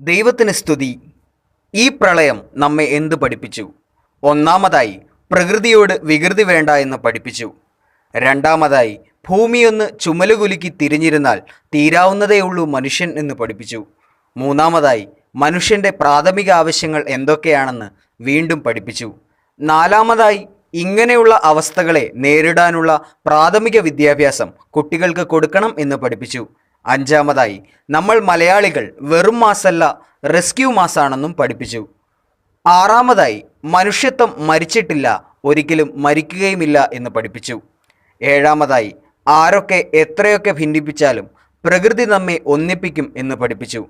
ദൈവത്തിന് സ്തുതി. ഈ പ്രളയം നമ്മെ എന്ത് പഠിപ്പിച്ചു? ഒന്നാമതായി, പ്രകൃതിയോട് വികൃതി വേണ്ട എന്ന് പഠിപ്പിച്ചു. രണ്ടാമതായി, ഭൂമിയൊന്ന് ചുമലുകുലുക്കി തിരിഞ്ഞിരുന്നാൽ തീരാവുന്നതേയുള്ളൂ മനുഷ്യൻ എന്ന് പഠിപ്പിച്ചു. മൂന്നാമതായി, മനുഷ്യൻ്റെ പ്രാഥമിക ആവശ്യങ്ങൾ എന്തൊക്കെയാണെന്ന് വീണ്ടും പഠിപ്പിച്ചു. നാലാമതായി, ഇങ്ങനെയുള്ള അവസ്ഥകളെ നേരിടാനുള്ള പ്രാഥമിക വിദ്യാഭ്യാസം കുട്ടികൾക്ക് കൊടുക്കണം എന്ന് പഠിപ്പിച്ചു. അഞ്ചാമതായി, നമ്മൾ മലയാളികൾ വെറും മാസല്ല, റെസ്ക്യൂ മാസാണെന്നും പഠിപ്പിച്ചു. ആറാമതായി, മനുഷ്യത്വം മരിച്ചിട്ടില്ല, ഒരിക്കലും മരിക്കുകയുമില്ല എന്ന് പഠിപ്പിച്ചു. ഏഴാമതായി, ആരൊക്കെ എത്രയൊക്കെ ഭിന്നിപ്പിച്ചാലും പ്രകൃതി നമ്മെ ഒന്നിപ്പിക്കും എന്ന് പഠിപ്പിച്ചു.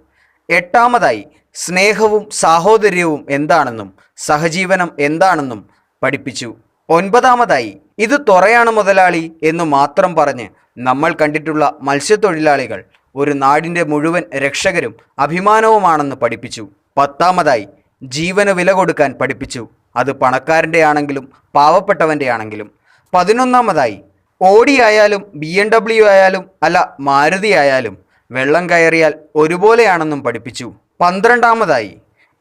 എട്ടാമതായി, സ്നേഹവും സാഹോദര്യവും എന്താണെന്നും സഹജീവനം എന്താണെന്നും പഠിപ്പിച്ചു. ഒൻപതാമതായി, ഇത് തൊറയാണ് മുതലാളി എന്ന് മാത്രം പറഞ്ഞ് നമ്മൾ കണ്ടിട്ടുള്ള മത്സ്യത്തൊഴിലാളികൾ ഒരു നാടിൻ്റെ മുഴുവൻ രക്ഷകരും അഭിമാനവുമാണെന്ന് പഠിപ്പിച്ചു. പത്താമതായി, ജീവന് വില കൊടുക്കാൻ പഠിപ്പിച്ചു. അത് പണക്കാരൻ്റെ ആണെങ്കിലും പാവപ്പെട്ടവൻ്റെ ആണെങ്കിലും. 11ാമതായി, ഓഡി ആയാലും BMW ആയാലും അല്ല മാരുതി ആയാലും വെള്ളം കയറിയാൽ ഒരുപോലെയാണെന്നും പഠിപ്പിച്ചു. 12ാമതായി,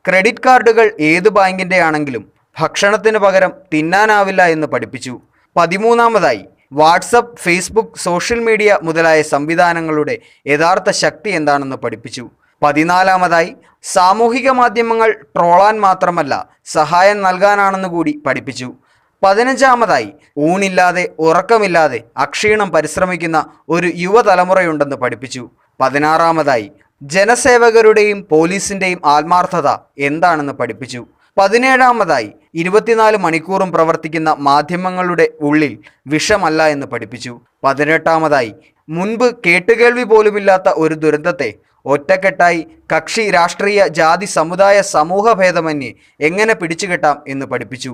ക്രെഡിറ്റ് കാർഡുകൾ ഏത് ബാങ്കിൻ്റെ ആണെങ്കിലും ഭക്ഷണത്തിന് പകരം തിന്നാനാവില്ല എന്ന് പഠിപ്പിച്ചു. 13ാമതായി, വാട്സപ്പ്, ഫേസ്ബുക്ക്, സോഷ്യൽ മീഡിയ മുതലായ സംവിധാനങ്ങളുടെ യഥാർത്ഥ ശക്തി എന്താണെന്ന് പഠിപ്പിച്ചു. 14ാമതായി, സാമൂഹിക മാധ്യമങ്ങൾ ട്രോളാൻ മാത്രമല്ല സഹായം നൽകാനാണെന്ന് കൂടി പഠിപ്പിച്ചു. 15ാമതായി, ഊണില്ലാതെ ഉറക്കമില്ലാതെ അക്ഷീണം പരിശ്രമിക്കുന്ന ഒരു യുവതലമുറയുണ്ടെന്ന് പഠിപ്പിച്ചു. 16ാമതായി, ജനസേവകരുടെയും പോലീസിൻ്റെയും ആത്മാർത്ഥത എന്താണെന്ന് പഠിപ്പിച്ചു. 17ാമതായി, 24 മണിക്കൂറും പ്രവർത്തിക്കുന്ന മാധ്യമങ്ങളുടെ ഉള്ളിൽ വിഷമല്ല എന്ന് പഠിപ്പിച്ചു. 18ാമതായി, മുൻപ് കേട്ടുകേൾവി പോലുമില്ലാത്ത ഒരു ദുരന്തത്തെ ഒറ്റക്കെട്ടായി കക്ഷി, രാഷ്ട്രീയ, ജാതി, സമുദായ, സമൂഹ ഭേദമന്യേ എങ്ങനെ പിടിച്ചുകെട്ടാം എന്ന് പഠിപ്പിച്ചു.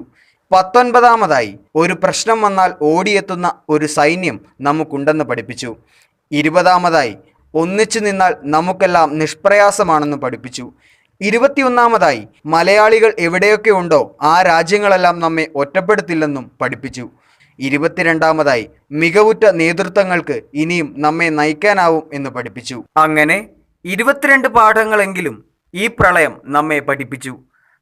19ാമതായി, ഒരു പ്രശ്നം വന്നാൽ ഓടിയെത്തുന്ന ഒരു സൈന്യം നമുക്കുണ്ടെന്ന് പഠിപ്പിച്ചു. 20ാമതായി, ഒന്നിച്ചു നിന്നാൽ നമുക്കെല്ലാം നിഷ്പ്രയാസമാണെന്ന് പഠിപ്പിച്ചു. 21ാമതായി, മലയാളികൾ എവിടെയൊക്കെ ഉണ്ടോ ആ രാജ്യങ്ങളെല്ലാം നമ്മെ ഒറ്റപ്പെടുത്തില്ലെന്നും പഠിപ്പിച്ചു. 22ാമതായി, മികവുറ്റ നേതൃത്വങ്ങൾക്ക് ഇനിയും നമ്മെ നയിക്കാനാവും എന്ന് പഠിപ്പിച്ചു. അങ്ങനെ 22 പാഠങ്ങളെങ്കിലും ഈ പ്രളയം നമ്മെ പഠിപ്പിച്ചു.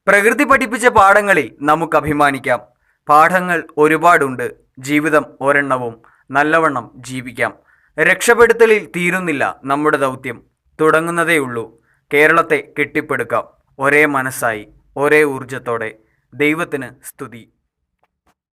പ്രകൃതി പഠിപ്പിച്ച പാഠങ്ങളിൽ നമുക്ക് അഭിമാനിക്കാം. പാഠങ്ങൾ ഒരുപാടുണ്ട്. ജീവിതം ഒരെണ്ണവും. നല്ലവണ്ണം ജീവിക്കാം. രക്ഷപ്പെടുത്തലിൽ തീരുന്നില്ല നമ്മുടെ ദൗത്യം, തുടങ്ങുന്നതേയുള്ളൂ. കേരളത്തെ കെട്ടിപ്പടുക്കാം ഒരേ മനസ്സായി, ഒരേ ഊർജത്തോടെ. ദൈവത്തിന് സ്തുതി.